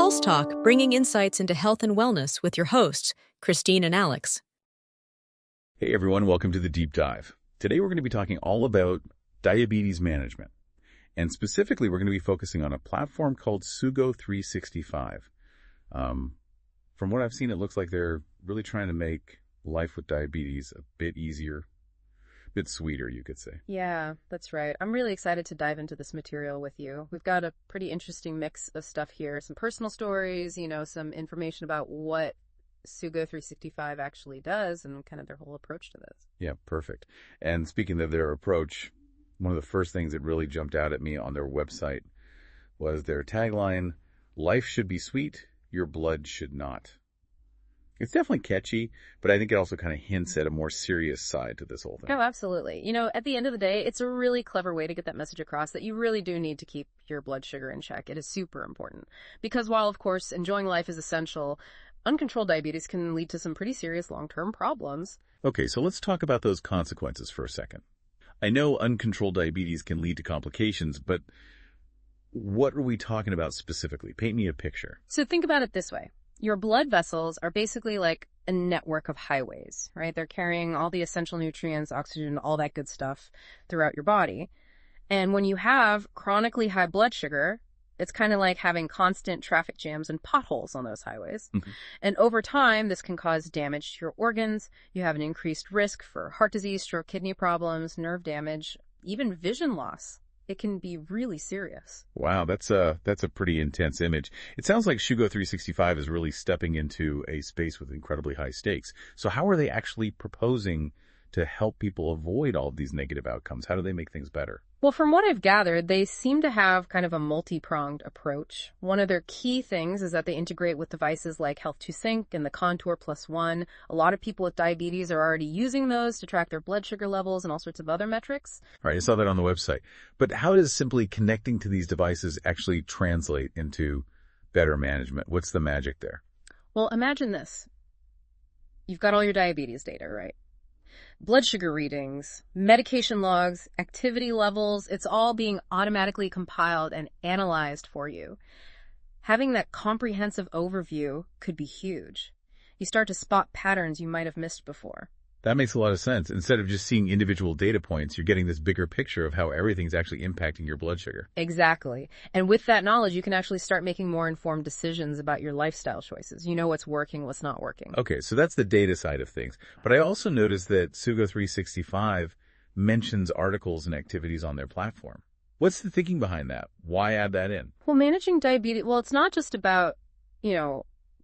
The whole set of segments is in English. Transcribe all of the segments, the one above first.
Pulse Talk, bringing insights into health and wellness with your hosts, Christine and Alex. Hey everyone, welcome to the Deep Dive. Today we're going to be talking all about diabetes management. And specifically, we're going to be focusing on a platform called Sugo365. From what I've seen, it looks like they're really trying to make life with diabetes a bit easier, a bit sweeter, you could say. Yeah, that's right. I'm really excited to dive into this material with you. We've got a pretty interesting mix of stuff here, some personal stories, some information about what Sugo365 actually does and kind of their whole approach to this. Yeah, perfect. And speaking of their approach, one of the first things that really jumped out at me on their website was their tagline, "Life should be sweet, your blood should not." It's definitely catchy, but I think it also kind of hints at a more serious side to this whole thing. Oh, absolutely. At the end of the day, it's a really clever way to get that message across that you really do need to keep your blood sugar in check. It is super important. Because while, of course, enjoying life is essential, uncontrolled diabetes can lead to some pretty serious long-term problems. Okay, so let's talk about those consequences for a second. I know uncontrolled diabetes can lead to complications, but what are we talking about specifically? Paint me a picture. So think about it this way. Your blood vessels are basically like a network of highways, right? They're carrying all the essential nutrients, oxygen, all that good stuff throughout your body. And when you have chronically high blood sugar, it's kind of like having constant traffic jams and potholes on those highways. Mm-hmm. And over time, this can cause damage to your organs. You have an increased risk for heart disease, stroke, kidney problems, nerve damage, even vision loss. It can be really serious. Wow, that's a pretty intense image. It sounds like Sugo365 is really stepping into a space with incredibly high stakes. So how are they actually proposing to help people avoid all of these negative outcomes? How do they make things better? Well, from what I've gathered, they seem to have kind of a multi-pronged approach. One of their key things is that they integrate with devices like Health2Sync and the Contour Plus One. A lot of people with diabetes are already using those to track their blood sugar levels and all sorts of other metrics. All right, I saw that on the website. But how does simply connecting to these devices actually translate into better management? What's the magic there? Well, imagine this. You've got all your diabetes data, right? Blood sugar readings, medication logs, activity levels, it's all being automatically compiled and analyzed for you. Having that comprehensive overview could be huge. You start to spot patterns you might have missed before. That makes a lot of sense. Instead of just seeing individual data points, you're getting this bigger picture of how everything's actually impacting your blood sugar. Exactly. And with that knowledge, you can actually start making more informed decisions about your lifestyle choices. You know what's working, what's not working. Okay, so that's the data side of things. But I also noticed that Sugo365 mentions articles and activities on their platform. What's the thinking behind that? Why add that in? Well, managing diabetes, it's not just about,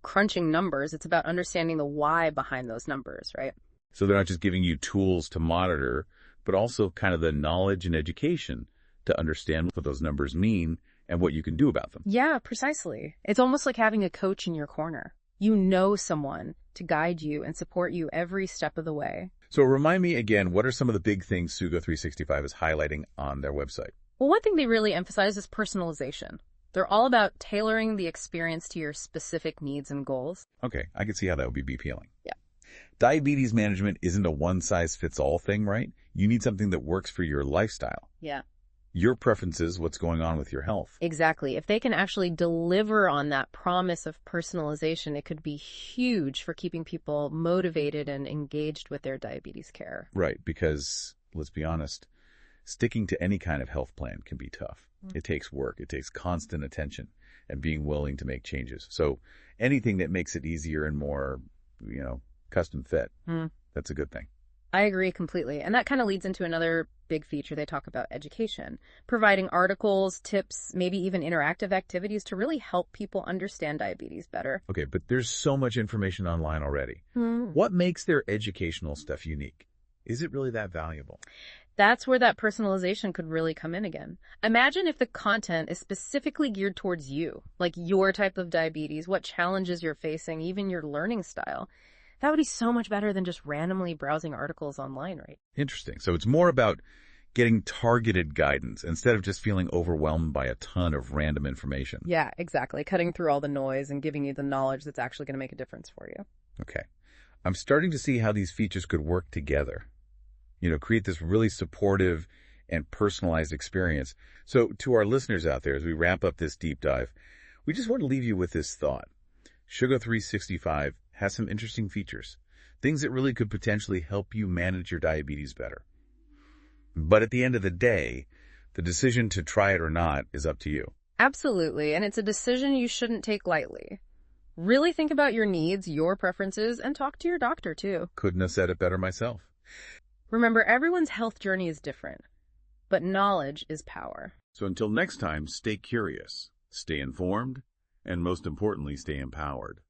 crunching numbers. It's about understanding the why behind those numbers, right? So they're not just giving you tools to monitor, but also kind of the knowledge and education to understand what those numbers mean and what you can do about them. Yeah, precisely. It's almost like having a coach in your corner. You know someone to guide you and support you every step of the way. So remind me again, what are some of the big things Sugo365 is highlighting on their website? Well, one thing they really emphasize is personalization. They're all about tailoring the experience to your specific needs and goals. Okay, I can see how that would be appealing. Yeah. Diabetes management isn't a one-size-fits-all thing, right? You need something that works for your lifestyle. Yeah. Your preferences, what's going on with your health. Exactly. If they can actually deliver on that promise of personalization, it could be huge for keeping people motivated and engaged with their diabetes care. Right, because, let's be honest, sticking to any kind of health plan can be tough. It takes work. It takes constant attention and being willing to make changes. So anything that makes it easier and more, custom fit, that's a good thing. I agree completely. And that kind of leads into another big feature they talk about, education. Providing articles, tips, maybe even interactive activities to really help people understand diabetes better. Okay, but there's so much information online already. What makes their educational stuff unique? Is it really that valuable? That's where that personalization could really come in again. Imagine if the content is specifically geared towards you, like your type of diabetes, what challenges you're facing, even your learning style. That would be so much better than just randomly browsing articles online, right? Interesting. So it's more about getting targeted guidance instead of just feeling overwhelmed by a ton of random information. Yeah, exactly. Cutting through all the noise and giving you the knowledge that's actually going to make a difference for you. Okay. I'm starting to see how these features could work together. Create this really supportive and personalized experience. So to our listeners out there, as we wrap up this deep dive, We just want to leave you with this thought. Sugo365 has some interesting features, things that really could potentially help you manage your diabetes better. But at the end of the day, the decision to try it or not is up to you. Absolutely, and it's a decision you shouldn't take lightly. Really think about your needs, your preferences, and talk to your doctor too. Couldn't have said it better myself. Remember, everyone's health journey is different, but knowledge is power. So until next time, stay curious, stay informed, and most importantly, stay empowered.